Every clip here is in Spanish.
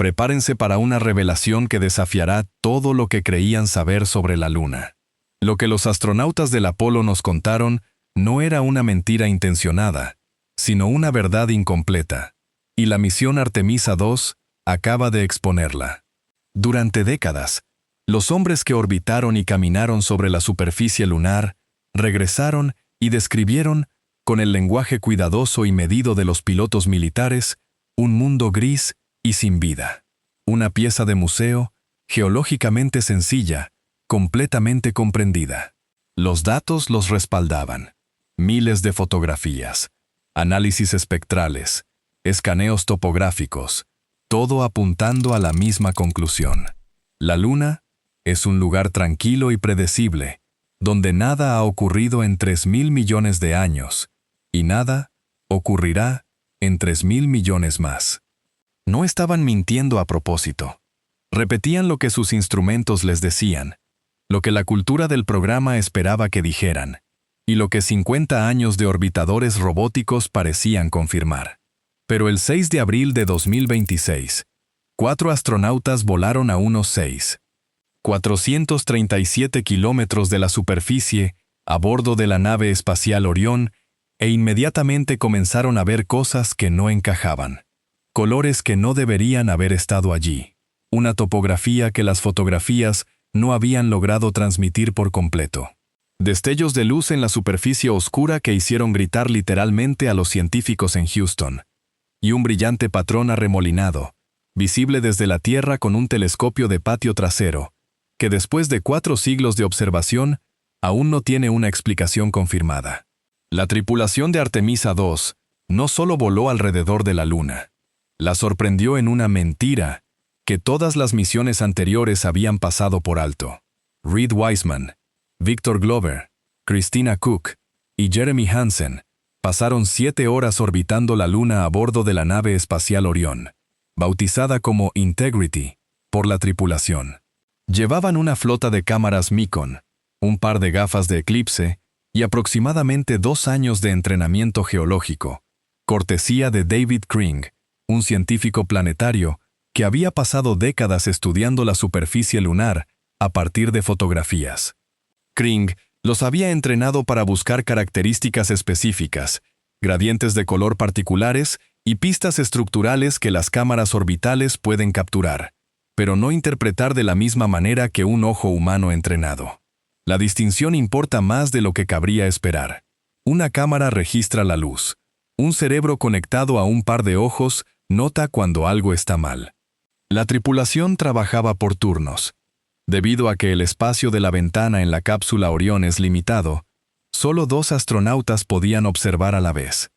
Prepárense para una revelación que desafiará todo lo que creían saber sobre la Luna. Lo que los astronautas del Apolo nos contaron no era una mentira intencionada, sino una verdad incompleta. Y la misión Artemisa 2 acaba de exponerla. Durante décadas, los hombres que orbitaron y caminaron sobre la superficie lunar regresaron y describieron, con el lenguaje cuidadoso y medido de los pilotos militares, un mundo gris y sin vida. Una pieza de museo, geológicamente sencilla, completamente comprendida. Los datos los respaldaban. Miles de fotografías, análisis espectrales, escaneos topográficos, todo apuntando a la misma conclusión. La Luna es un lugar tranquilo y predecible, donde nada ha ocurrido en 3.000 millones de años, y nada ocurrirá en 3.000 millones más. No estaban mintiendo a propósito. Repetían lo que sus instrumentos les decían, lo que la cultura del programa esperaba que dijeran, y lo que 50 años de orbitadores robóticos parecían confirmar. Pero el 6 de abril de 2026, 4 astronautas volaron a unos 437 kilómetros de la superficie a bordo de la nave espacial Orión e inmediatamente comenzaron a ver cosas que no encajaban. Colores que no deberían haber estado allí. Una topografía que las fotografías no habían logrado transmitir por completo. Destellos de luz en la superficie oscura que hicieron gritar literalmente a los científicos en Houston. Y un brillante patrón arremolinado, visible desde la Tierra con un telescopio de patio trasero, que después de 4 siglos de observación, aún no tiene una explicación confirmada. La tripulación de Artemisa 2 no solo voló alrededor de la Luna, la sorprendió en una mentira que todas las misiones anteriores habían pasado por alto. Reed Wiseman, Victor Glover, Christina Koch y Jeremy Hansen pasaron 7 horas orbitando la Luna a bordo de la nave espacial Orión, bautizada como Integrity por la tripulación. Llevaban una flota de cámaras Nikon, un par de gafas de eclipse y aproximadamente 2 años de entrenamiento geológico, cortesía de David Kring, un científico planetario que había pasado décadas estudiando la superficie lunar a partir de fotografías. Kring los había entrenado para buscar características específicas, gradientes de color particulares y pistas estructurales que las cámaras orbitales pueden capturar, pero no interpretar de la misma manera que un ojo humano entrenado. La distinción importa más de lo que cabría esperar. Una cámara registra la luz. Un cerebro conectado a un par de ojos nota cuando algo está mal. La tripulación trabajaba por turnos. Debido a que el espacio de la ventana en la cápsula Orión es limitado, solo 2 astronautas podían observar a la vez.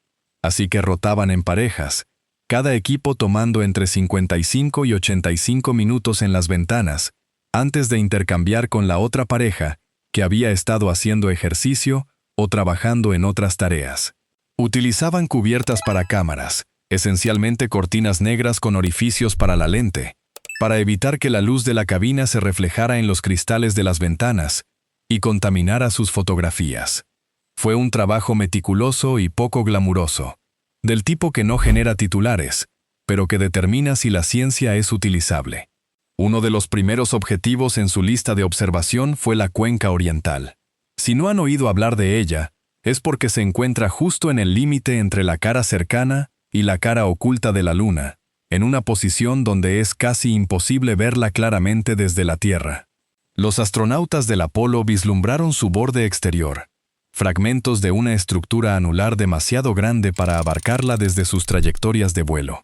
Así que rotaban en parejas, cada equipo tomando entre 55 y 85 minutos en las ventanas, antes de intercambiar con la otra pareja que había estado haciendo ejercicio o trabajando en otras tareas. Utilizaban cubiertas para cámaras, esencialmente cortinas negras con orificios para la lente, para evitar que la luz de la cabina se reflejara en los cristales de las ventanas y contaminara sus fotografías. Fue un trabajo meticuloso y poco glamuroso, del tipo que no genera titulares, pero que determina si la ciencia es utilizable. Uno de los primeros objetivos en su lista de observación fue la Cuenca Oriental. Si no han oído hablar de ella, es porque se encuentra justo en el límite entre la cara cercana y la cara oculta de la Luna, en una posición donde es casi imposible verla claramente desde la Tierra. Los astronautas del Apolo vislumbraron su borde exterior, fragmentos de una estructura anular demasiado grande para abarcarla desde sus trayectorias de vuelo.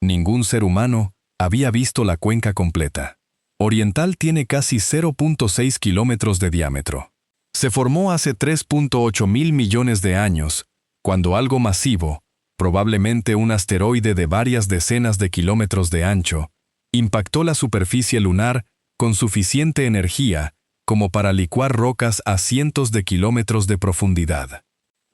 Ningún ser humano había visto la cuenca completa. Oriental tiene casi 0.6 kilómetros de diámetro. Se formó hace 3.8 mil millones de años, cuando algo masivo, probablemente un asteroide de varias decenas de kilómetros de ancho, impactó la superficie lunar con suficiente energía como para licuar rocas a cientos de kilómetros de profundidad.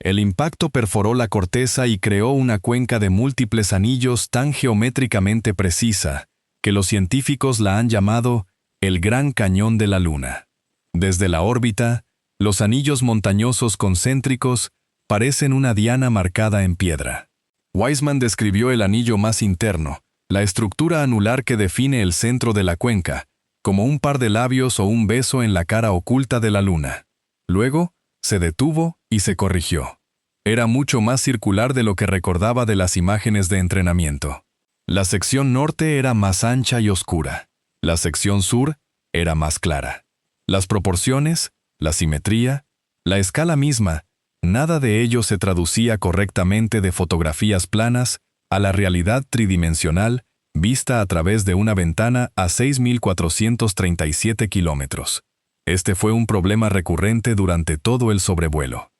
El impacto perforó la corteza y creó una cuenca de múltiples anillos tan geométricamente precisa que los científicos la han llamado el Gran Cañón de la Luna. Desde la órbita, los anillos montañosos concéntricos parecen una diana marcada en piedra. Wiseman describió el anillo más interno, la estructura anular que define el centro de la cuenca, como un par de labios o un beso en la cara oculta de la luna. Luego, se detuvo y se corrigió. Era mucho más circular de lo que recordaba de las imágenes de entrenamiento. La sección norte era más ancha y oscura. La sección sur era más clara. Las proporciones, la simetría, la escala misma, nada de ello se traducía correctamente de fotografías planas a la realidad tridimensional vista a través de una ventana a 6.437 kilómetros. Este fue un problema recurrente durante todo el sobrevuelo.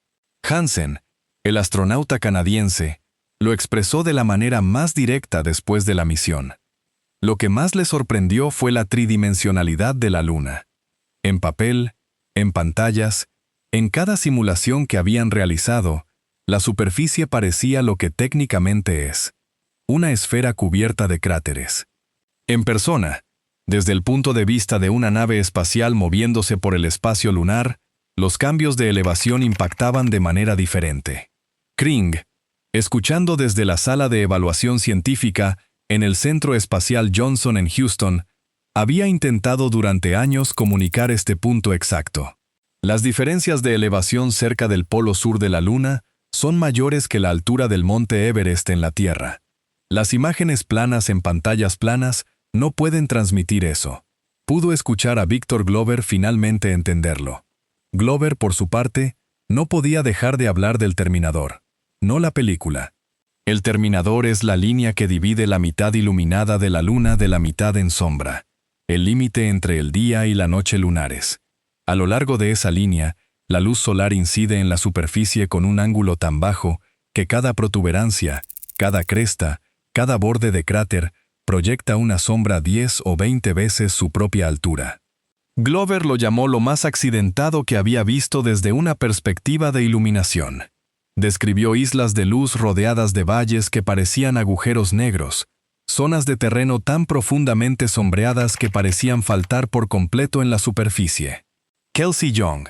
Hansen, el astronauta canadiense, lo expresó de la manera más directa después de la misión. Lo que más le sorprendió fue la tridimensionalidad de la Luna. En papel, en pantallas, en cada simulación que habían realizado, la superficie parecía lo que técnicamente es: una esfera cubierta de cráteres. En persona, desde el punto de vista de una nave espacial moviéndose por el espacio lunar, los cambios de elevación impactaban de manera diferente. Kring, escuchando desde la sala de evaluación científica en el Centro Espacial Johnson en Houston, había intentado durante años comunicar este punto exacto. Las diferencias de elevación cerca del polo sur de la Luna son mayores que la altura del monte Everest en la Tierra. Las imágenes planas en pantallas planas no pueden transmitir eso. Pudo escuchar a Victor Glover finalmente entenderlo. Glover, por su parte, no podía dejar de hablar del Terminador, no la película. El Terminador es la línea que divide la mitad iluminada de la Luna de la mitad en sombra, el límite entre el día y la noche lunares. A lo largo de esa línea, la luz solar incide en la superficie con un ángulo tan bajo que cada protuberancia, cada cresta, cada borde de cráter proyecta una sombra 10 o 20 veces su propia altura. Glover lo llamó lo más accidentado que había visto desde una perspectiva de iluminación. Describió islas de luz rodeadas de valles que parecían agujeros negros, zonas de terreno tan profundamente sombreadas que parecían faltar por completo en la superficie. Kelsey Young,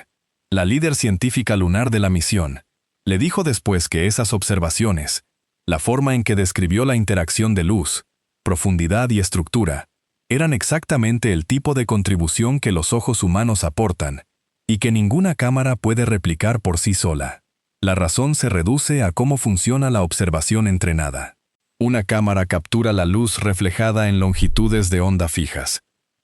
la líder científica lunar de la misión, le dijo después que esas observaciones, la forma en que describió la interacción de luz, profundidad y estructura, eran exactamente el tipo de contribución que los ojos humanos aportan y que ninguna cámara puede replicar por sí sola. La razón se reduce a cómo funciona la observación entrenada. Una cámara captura la luz reflejada en longitudes de onda fijas.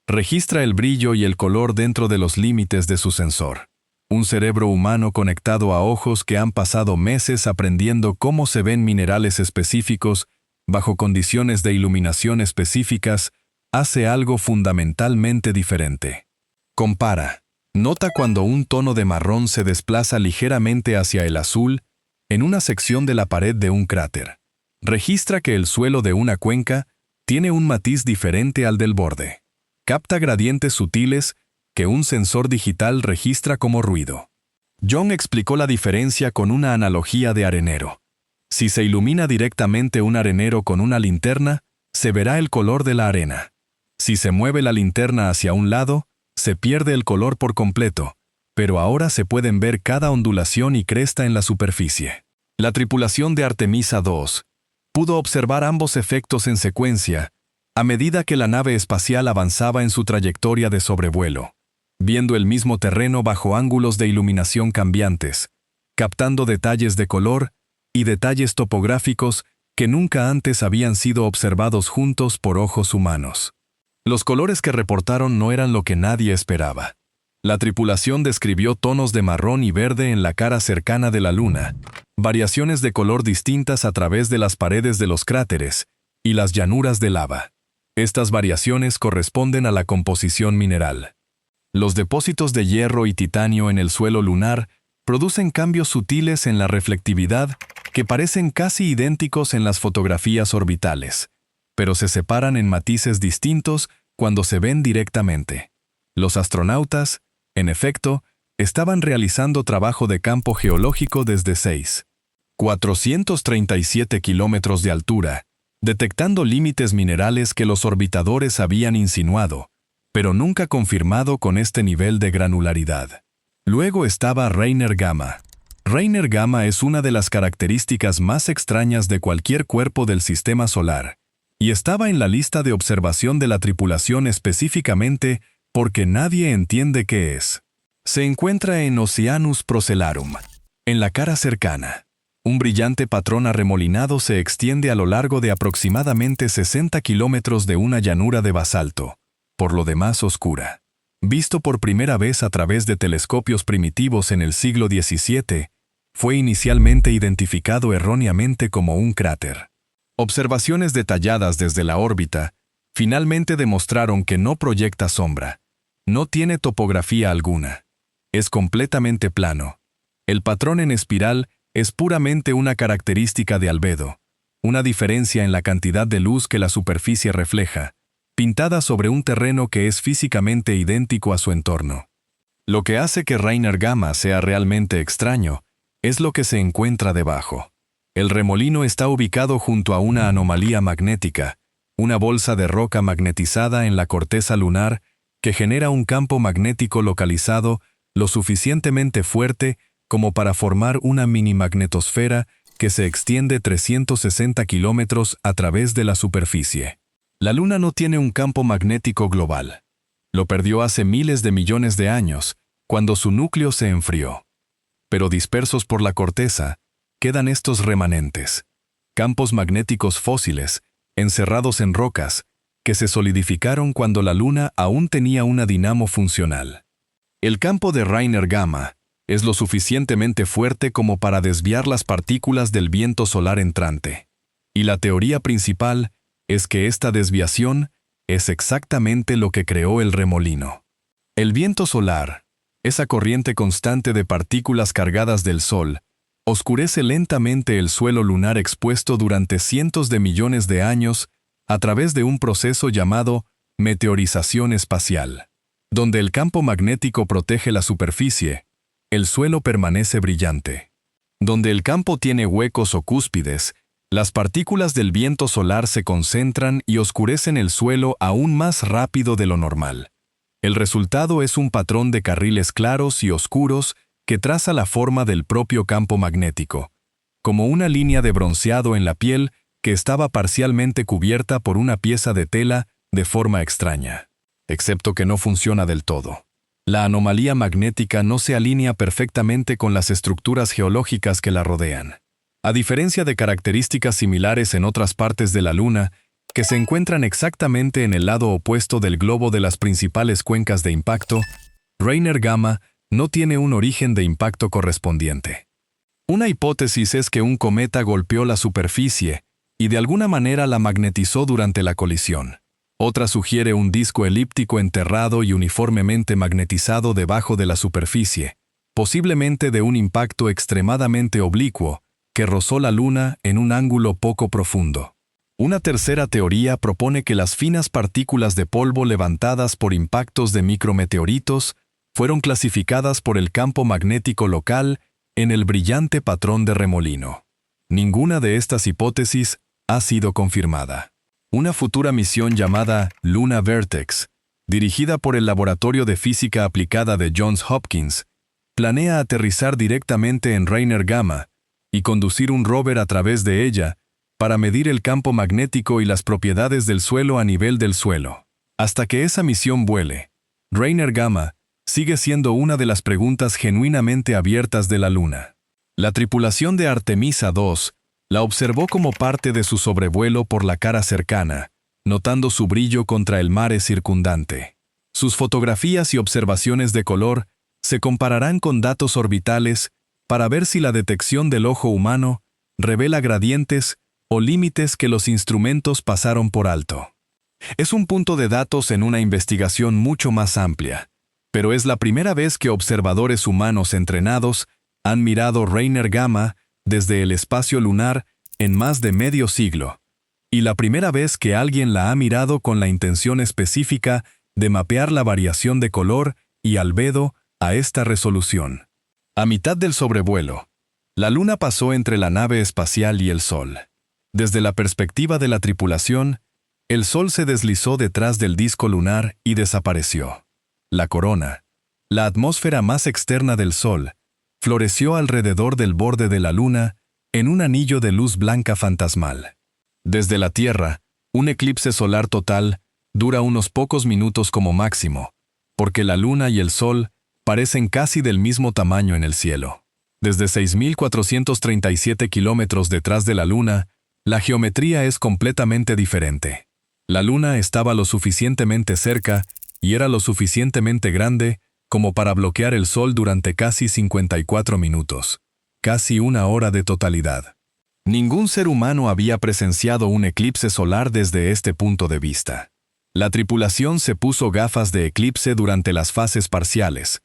Registra el brillo y el color dentro de los límites de su sensor. Un cerebro humano conectado a ojos que han pasado meses aprendiendo cómo se ven minerales específicos bajo condiciones de iluminación específicas, hace algo fundamentalmente diferente. Compara. Nota cuando un tono de marrón se desplaza ligeramente hacia el azul en una sección de la pared de un cráter. Registra que el suelo de una cuenca tiene un matiz diferente al del borde. Capta gradientes sutiles que un sensor digital registra como ruido. Young explicó la diferencia con una analogía de arenero. Si se ilumina directamente un arenero con una linterna, se verá el color de la arena. Si se mueve la linterna hacia un lado, se pierde el color por completo, pero ahora se pueden ver cada ondulación y cresta en la superficie. La tripulación de Artemisa 2 pudo observar ambos efectos en secuencia a medida que la nave espacial avanzaba en su trayectoria de sobrevuelo, viendo el mismo terreno bajo ángulos de iluminación cambiantes, captando detalles de color y detalles topográficos que nunca antes habían sido observados juntos por ojos humanos. Los colores que reportaron no eran lo que nadie esperaba. La tripulación describió tonos de marrón y verde en la cara cercana de la Luna, variaciones de color distintas a través de las paredes de los cráteres y las llanuras de lava. Estas variaciones corresponden a la composición mineral. Los depósitos de hierro y titanio en el suelo lunar producen cambios sutiles en la reflectividad que parecen casi idénticos en las fotografías orbitales, pero se separan en matices distintos cuando se ven directamente. Los astronautas, en efecto, estaban realizando trabajo de campo geológico desde 6.437 kilómetros de altura, detectando límites minerales que los orbitadores habían insinuado, pero nunca confirmado con este nivel de granularidad. Luego estaba Rainer Gamma. Rainer Gamma es una de las características más extrañas de cualquier cuerpo del sistema solar, y estaba en la lista de observación de la tripulación específicamente porque nadie entiende qué es. Se encuentra en Oceanus Procellarum, en la cara cercana. Un brillante patrón arremolinado se extiende a lo largo de aproximadamente 60 kilómetros de una llanura de basalto, por lo demás oscura. Visto por primera vez a través de telescopios primitivos en el siglo XVII, fue inicialmente identificado erróneamente como un cráter. Observaciones detalladas desde la órbita finalmente demostraron que no proyecta sombra, no tiene topografía alguna, es completamente plano. El patrón en espiral es puramente una característica de albedo, una diferencia en la cantidad de luz que la superficie refleja, pintada sobre un terreno que es físicamente idéntico a su entorno. Lo que hace que Reiner Gamma sea realmente extraño es lo que se encuentra debajo. El remolino está ubicado junto a una anomalía magnética, una bolsa de roca magnetizada en la corteza lunar que genera un campo magnético localizado lo suficientemente fuerte como para formar una mini-magnetosfera que se extiende 360 kilómetros a través de la superficie. La Luna no tiene un campo magnético global. Lo perdió hace miles de millones de años, cuando su núcleo se enfrió. Pero dispersos por la corteza, quedan estos remanentes, campos magnéticos fósiles, encerrados en rocas, que se solidificaron cuando la Luna aún tenía una dinamo funcional. El campo de Reiner Gamma es lo suficientemente fuerte como para desviar las partículas del viento solar entrante. Y la teoría principal es que esta desviación es exactamente lo que creó el remolino. El viento solar, esa corriente constante de partículas cargadas del Sol, oscurece lentamente el suelo lunar expuesto durante cientos de millones de años a través de un proceso llamado meteorización espacial. Donde el campo magnético protege la superficie, el suelo permanece brillante. Donde el campo tiene huecos o cúspides, las partículas del viento solar se concentran y oscurecen el suelo aún más rápido de lo normal. El resultado es un patrón de carriles claros y oscuros que traza la forma del propio campo magnético, como una línea de bronceado en la piel que estaba parcialmente cubierta por una pieza de tela de forma extraña. Excepto que no funciona del todo. La anomalía magnética no se alinea perfectamente con las estructuras geológicas que la rodean. A diferencia de características similares en otras partes de la Luna, que se encuentran exactamente en el lado opuesto del globo de las principales cuencas de impacto, Reiner Gamma no tiene un origen de impacto correspondiente. Una hipótesis es que un cometa golpeó la superficie y de alguna manera la magnetizó durante la colisión. Otra sugiere un disco elíptico enterrado y uniformemente magnetizado debajo de la superficie, posiblemente de un impacto extremadamente oblicuo que rozó la Luna en un ángulo poco profundo. Una tercera teoría propone que las finas partículas de polvo levantadas por impactos de micrometeoritos fueron clasificadas por el campo magnético local en el brillante patrón de remolino. Ninguna de estas hipótesis ha sido confirmada. Una futura misión llamada Luna Vertex, dirigida por el Laboratorio de Física Aplicada de Johns Hopkins, planea aterrizar directamente en Reiner Gamma y conducir un rover a través de ella para medir el campo magnético y las propiedades del suelo a nivel del suelo. Hasta que esa misión vuele, Reiner Gamma sigue siendo una de las preguntas genuinamente abiertas de la Luna. La tripulación de Artemisa 2 la observó como parte de su sobrevuelo por la cara cercana, notando su brillo contra el mare circundante. Sus fotografías y observaciones de color se compararán con datos orbitales para ver si la detección del ojo humano revela gradientes o límites que los instrumentos pasaron por alto. Es un punto de datos en una investigación mucho más amplia, pero es la primera vez que observadores humanos entrenados han mirado Reiner Gamma desde el espacio lunar en más de medio siglo, y la primera vez que alguien la ha mirado con la intención específica de mapear la variación de color y albedo a esta resolución. A mitad del sobrevuelo, la Luna pasó entre la nave espacial y el Sol. Desde la perspectiva de la tripulación, el Sol se deslizó detrás del disco lunar y desapareció. La corona, la atmósfera más externa del Sol, floreció alrededor del borde de la Luna en un anillo de luz blanca fantasmal. Desde la Tierra, Un eclipse solar total dura unos pocos minutos como máximo, porque la luna y el sol parecen casi del mismo tamaño en el cielo. Desde 6.437 kilómetros detrás de la luna, la geometría es completamente diferente. La luna estaba lo suficientemente cerca y era lo suficientemente grande como para bloquear el sol durante casi 54 minutos, casi una hora de totalidad. Ningún ser humano había presenciado un eclipse solar desde este punto de vista. La tripulación se puso gafas de eclipse durante las fases parciales,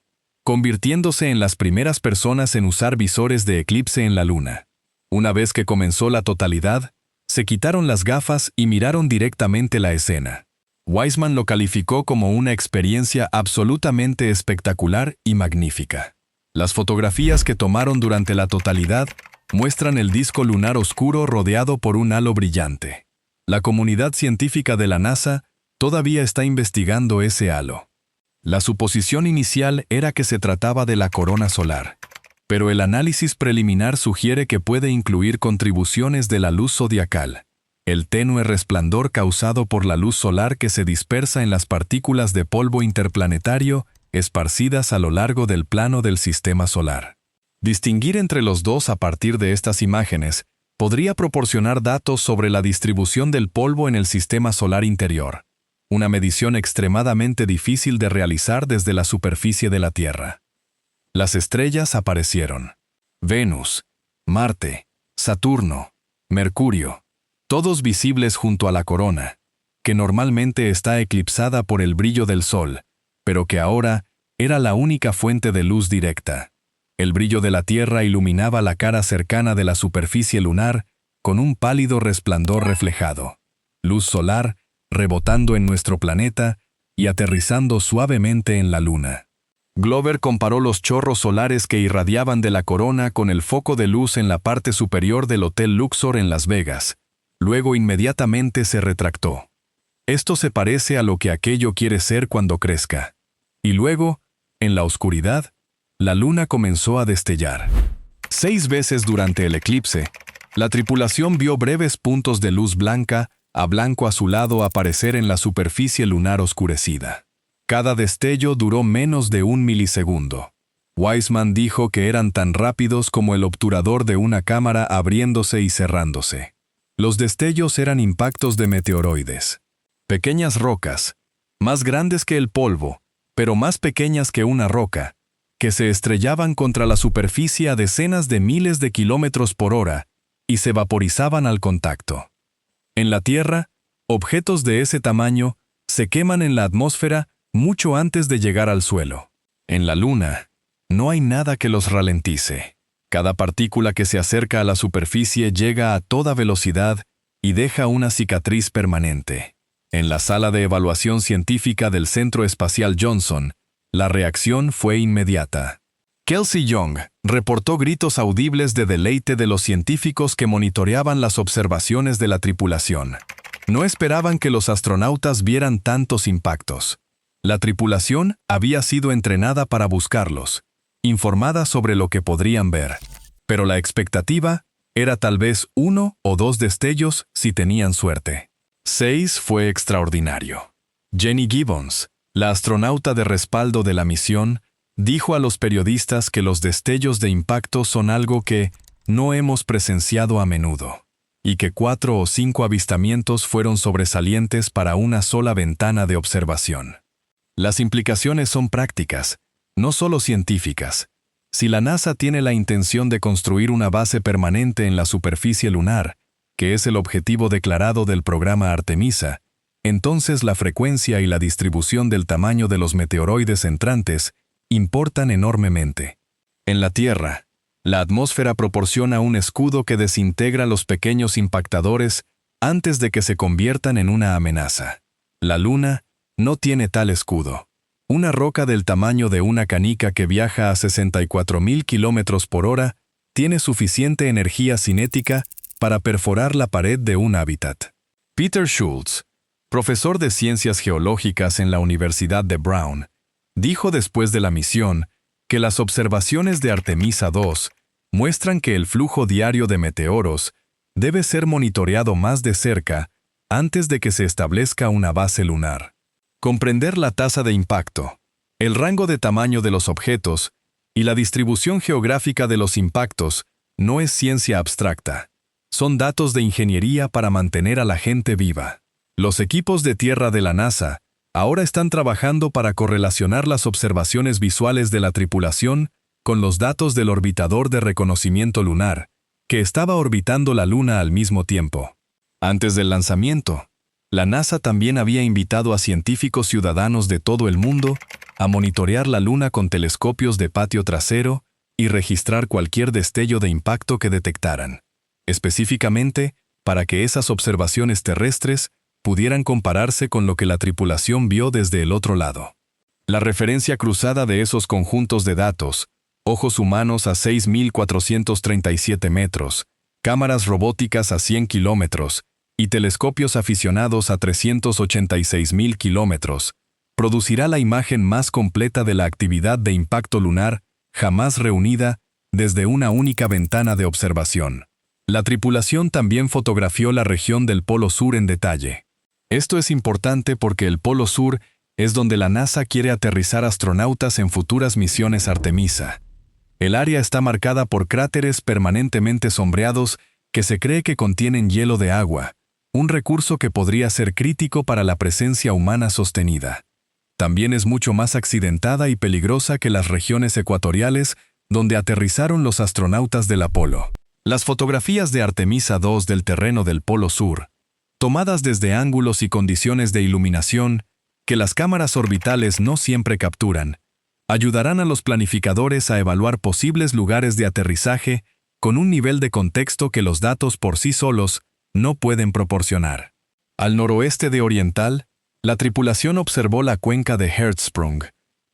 convirtiéndose en las primeras personas en usar visores de eclipse en la luna. Una vez que comenzó la totalidad, se quitaron las gafas y miraron directamente la escena. Wiseman lo calificó como una experiencia absolutamente espectacular y magnífica. Las fotografías que tomaron durante la totalidad muestran el disco lunar oscuro rodeado por un halo brillante. La comunidad científica de la NASA todavía está investigando ese halo. La suposición inicial era que se trataba de la corona solar, pero el análisis preliminar sugiere que puede incluir contribuciones de la luz zodiacal, el tenue resplandor causado por la luz solar que se dispersa en las partículas de polvo interplanetario esparcidas a lo largo del plano del sistema solar. Distinguir entre los dos a partir de estas imágenes podría proporcionar datos sobre la distribución del polvo en el sistema solar interior, una medición extremadamente difícil de realizar desde la superficie de la Tierra. Las estrellas aparecieron. Venus, Marte, Saturno, Mercurio, todos visibles junto a la corona, que normalmente está eclipsada por el brillo del Sol, pero que ahora era la única fuente de luz directa. El brillo de la Tierra iluminaba la cara cercana de la superficie lunar con un pálido resplandor reflejado. Luz solar rebotando en nuestro planeta y aterrizando suavemente en la luna. Glover comparó los chorros solares que irradiaban de la corona con el foco de luz en la parte superior del Hotel Luxor en Las Vegas. Luego inmediatamente se retractó. Esto se parece a lo que aquello quiere ser cuando crezca. Y luego, en la oscuridad, la luna comenzó a destellar. 6 veces durante el eclipse, la tripulación vio breves puntos de luz blanca a blanco azulado aparecer en la superficie lunar oscurecida. Cada destello duró menos de 1 milisegundo. Wiseman dijo que eran tan rápidos como el obturador de una cámara abriéndose y cerrándose. Los destellos eran impactos de meteoroides. Pequeñas rocas, más grandes que el polvo, pero más pequeñas que una roca, que se estrellaban contra la superficie a decenas de miles de kilómetros por hora y se vaporizaban al contacto. En la Tierra, objetos de ese tamaño se queman en la atmósfera mucho antes de llegar al suelo. En la Luna, no hay nada que los ralentice. Cada partícula que se acerca a la superficie llega a toda velocidad y deja una cicatriz permanente. En la sala de evaluación científica del Centro Espacial Johnson, la reacción fue inmediata. Kelsey Young reportó gritos audibles de deleite de los científicos que monitoreaban las observaciones de la tripulación. No esperaban que los astronautas vieran tantos impactos. La tripulación había sido entrenada para buscarlos, informada sobre lo que podrían ver, pero la expectativa era tal vez 1 o 2 destellos si tenían suerte. 6 fue extraordinario. Jenny Gibbons, la astronauta de respaldo de la misión, dijo a los periodistas que los destellos de impacto son algo que no hemos presenciado a menudo, y que 4 o 5 avistamientos fueron sobresalientes para una sola ventana de observación. Las implicaciones son prácticas, no solo científicas. Si la NASA tiene la intención de construir una base permanente en la superficie lunar, que es el objetivo declarado del programa Artemisa, entonces la frecuencia y la distribución del tamaño de los meteoroides entrantes importan enormemente. En la Tierra, la atmósfera proporciona un escudo que desintegra los pequeños impactadores antes de que se conviertan en una amenaza. La Luna no tiene tal escudo. Una roca del tamaño de una canica que viaja a 64.000 kilómetros por hora tiene suficiente energía cinética para perforar la pared de un hábitat. Peter Schultz, profesor de ciencias geológicas en la Universidad de Brown, dijo después de la misión que las observaciones de Artemisa 2 muestran que el flujo diario de meteoros debe ser monitoreado más de cerca antes de que se establezca una base lunar. Comprender la tasa de impacto, el rango de tamaño de los objetos y la distribución geográfica de los impactos no es ciencia abstracta. Son datos de ingeniería para mantener a la gente viva. Los equipos de tierra de la NASA ahora están trabajando para correlacionar las observaciones visuales de la tripulación con los datos del orbitador de reconocimiento lunar, que estaba orbitando la Luna al mismo tiempo. Antes del lanzamiento, la NASA también había invitado a científicos ciudadanos de todo el mundo a monitorear la Luna con telescopios de patio trasero y registrar cualquier destello de impacto que detectaran, específicamente para que esas observaciones terrestres pudieran compararse con lo que la tripulación vio desde el otro lado. La referencia cruzada de esos conjuntos de datos, ojos humanos a 6.437 metros, cámaras robóticas a 100 kilómetros y telescopios aficionados a 386.000 kilómetros, producirá la imagen más completa de la actividad de impacto lunar jamás reunida desde una única ventana de observación. La tripulación también fotografió la región del Polo Sur en detalle. Esto es importante porque el Polo Sur es donde la NASA quiere aterrizar astronautas en futuras misiones Artemisa. El área está marcada por cráteres permanentemente sombreados que se cree que contienen hielo de agua, un recurso que podría ser crítico para la presencia humana sostenida. También es mucho más accidentada y peligrosa que las regiones ecuatoriales donde aterrizaron los astronautas del Apolo. Las fotografías de Artemisa 2 del terreno del Polo Sur, tomadas desde ángulos y condiciones de iluminación que las cámaras orbitales no siempre capturan, ayudarán a los planificadores a evaluar posibles lugares de aterrizaje con un nivel de contexto que los datos por sí solos no pueden proporcionar. Al noroeste de Oriental, la tripulación observó la cuenca de Hertzsprung,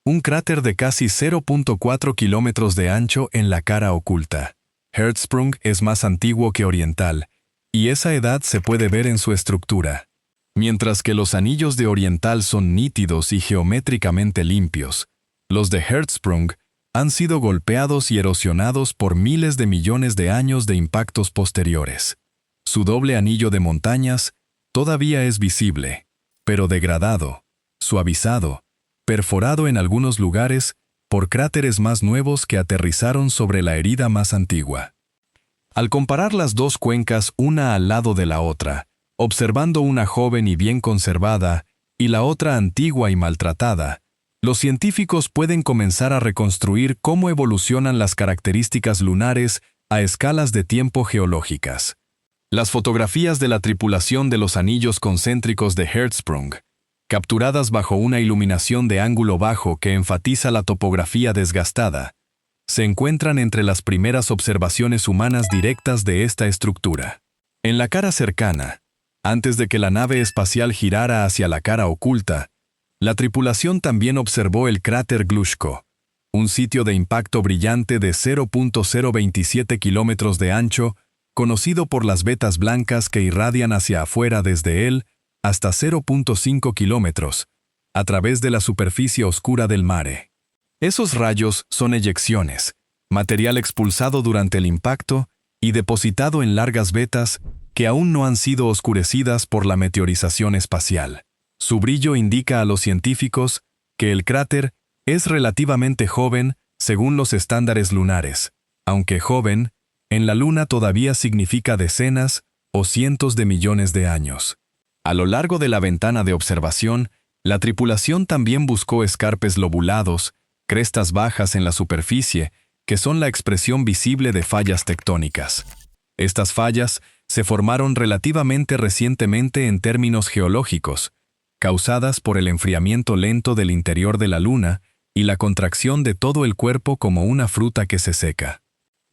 un cráter de casi 0.4 kilómetros de ancho en la cara oculta. Hertzsprung es más antiguo que Oriental, y esa edad se puede ver en su estructura. Mientras que los anillos de Oriental son nítidos y geométricamente limpios, los de Hertzsprung han sido golpeados y erosionados por miles de millones de años de impactos posteriores. Su doble anillo de montañas todavía es visible, pero degradado, suavizado, perforado en algunos lugares por cráteres más nuevos que aterrizaron sobre la herida más antigua. Al comparar las dos cuencas una al lado de la otra, observando una joven y bien conservada y la otra antigua y maltratada, los científicos pueden comenzar a reconstruir cómo evolucionan las características lunares a escalas de tiempo geológicas. Las fotografías de la tripulación de los anillos concéntricos de Hertzsprung, capturadas bajo una iluminación de ángulo bajo que enfatiza la topografía desgastada, se encuentran entre las primeras observaciones humanas directas de esta estructura. En la cara cercana, antes de que la nave espacial girara hacia la cara oculta, la tripulación también observó el cráter Glushko, un sitio de impacto brillante de 0.027 kilómetros de ancho, conocido por las vetas blancas que irradian hacia afuera desde él hasta 0.5 kilómetros, a través de la superficie oscura del mare. Esos rayos son eyecciones, material expulsado durante el impacto y depositado en largas vetas que aún no han sido oscurecidas por la meteorización espacial. Su brillo indica a los científicos que el cráter es relativamente joven según los estándares lunares, aunque joven, en la Luna todavía significa decenas o cientos de millones de años. A lo largo de la ventana de observación, la tripulación también buscó escarpes lobulados, crestas bajas en la superficie, que son la expresión visible de fallas tectónicas. Estas fallas se formaron relativamente recientemente en términos geológicos, causadas por el enfriamiento lento del interior de la Luna y la contracción de todo el cuerpo como una fruta que se seca.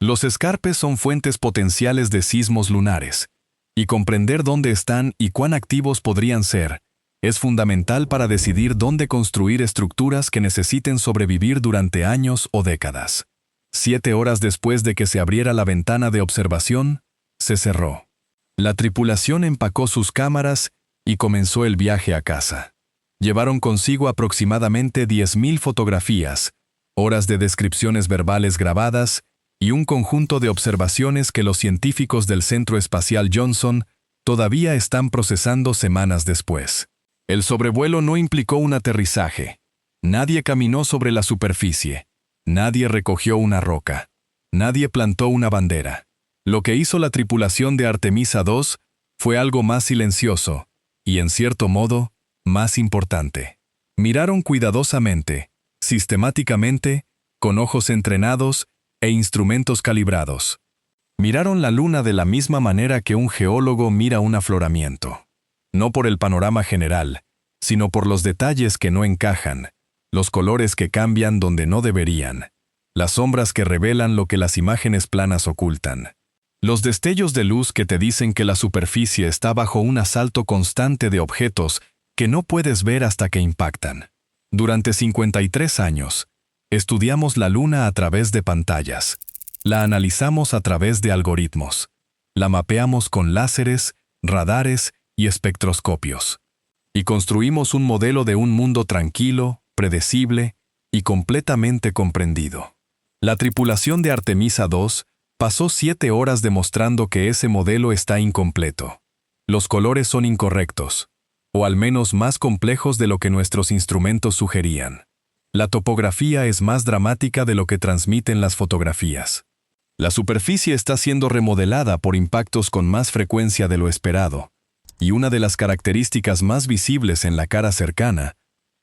Los escarpes son fuentes potenciales de sismos lunares, y comprender dónde están y cuán activos podrían ser es fundamental para decidir dónde construir estructuras que necesiten sobrevivir durante años o décadas. 7 horas después de que se abriera la ventana de observación, se cerró. La tripulación empacó sus cámaras y comenzó el viaje a casa. Llevaron consigo aproximadamente 10.000 fotografías, horas de descripciones verbales grabadas y un conjunto de observaciones que los científicos del Centro Espacial Johnson todavía están procesando semanas después. El sobrevuelo no implicó un aterrizaje. Nadie caminó sobre la superficie. Nadie recogió una roca. Nadie plantó una bandera. Lo que hizo la tripulación de Artemisa 2 fue algo más silencioso y, en cierto modo, más importante. Miraron cuidadosamente, sistemáticamente, con ojos entrenados e instrumentos calibrados. Miraron la luna de la misma manera que un geólogo mira un afloramiento. No por el panorama general, sino por los detalles que no encajan, los colores que cambian donde no deberían, las sombras que revelan lo que las imágenes planas ocultan. Los destellos de luz que te dicen que la superficie está bajo un asalto constante de objetos que no puedes ver hasta que impactan. Durante 53 años, estudiamos la luna a través de pantallas. La analizamos a través de algoritmos. La mapeamos con láseres, radares y espectroscopios. Y construimos un modelo de un mundo tranquilo, predecible y completamente comprendido. La tripulación de Artemisa 2 pasó 7 horas demostrando que ese modelo está incompleto. Los colores son incorrectos, o al menos más complejos de lo que nuestros instrumentos sugerían. La topografía es más dramática de lo que transmiten las fotografías. La superficie está siendo remodelada por impactos con más frecuencia de lo esperado, y una de las características más visibles en la cara cercana,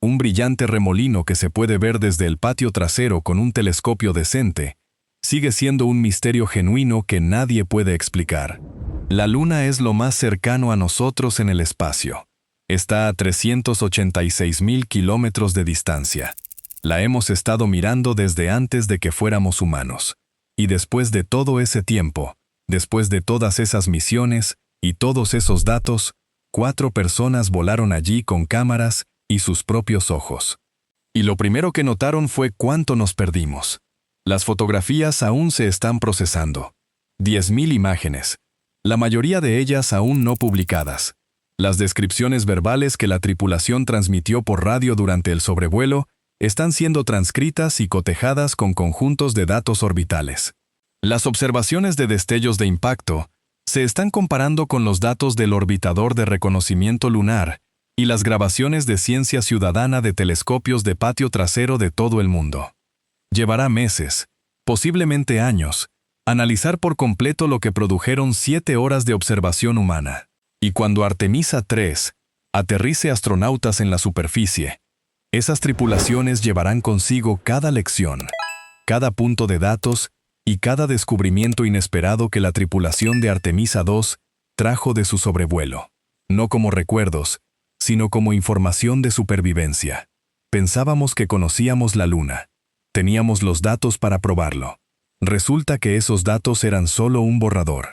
un brillante remolino que se puede ver desde el patio trasero con un telescopio decente, sigue siendo un misterio genuino que nadie puede explicar. La Luna es lo más cercano a nosotros en el espacio. Está a 386.000 kilómetros de distancia. La hemos estado mirando desde antes de que fuéramos humanos. Y después de todo ese tiempo, después de todas esas misiones y todos esos datos, 4 personas volaron allí con cámaras y sus propios ojos. Y lo primero que notaron fue cuánto nos perdimos. Las fotografías aún se están procesando. 10.000 imágenes, la mayoría de ellas aún no publicadas. Las descripciones verbales que la tripulación transmitió por radio durante el sobrevuelo están siendo transcritas y cotejadas con conjuntos de datos orbitales. Las observaciones de destellos de impacto se están comparando con los datos del orbitador de reconocimiento lunar y las grabaciones de ciencia ciudadana de telescopios de patio trasero de todo el mundo. Llevará meses, posiblemente años, analizar por completo lo que produjeron 7 horas de observación humana. Y cuando Artemisa 3 aterrice astronautas en la superficie, esas tripulaciones llevarán consigo cada lección, cada punto de datos y cada descubrimiento inesperado que la tripulación de Artemisa 2 trajo de su sobrevuelo. No como recuerdos, sino como información de supervivencia. Pensábamos que conocíamos la Luna. Teníamos los datos para probarlo. Resulta que esos datos eran solo un borrador.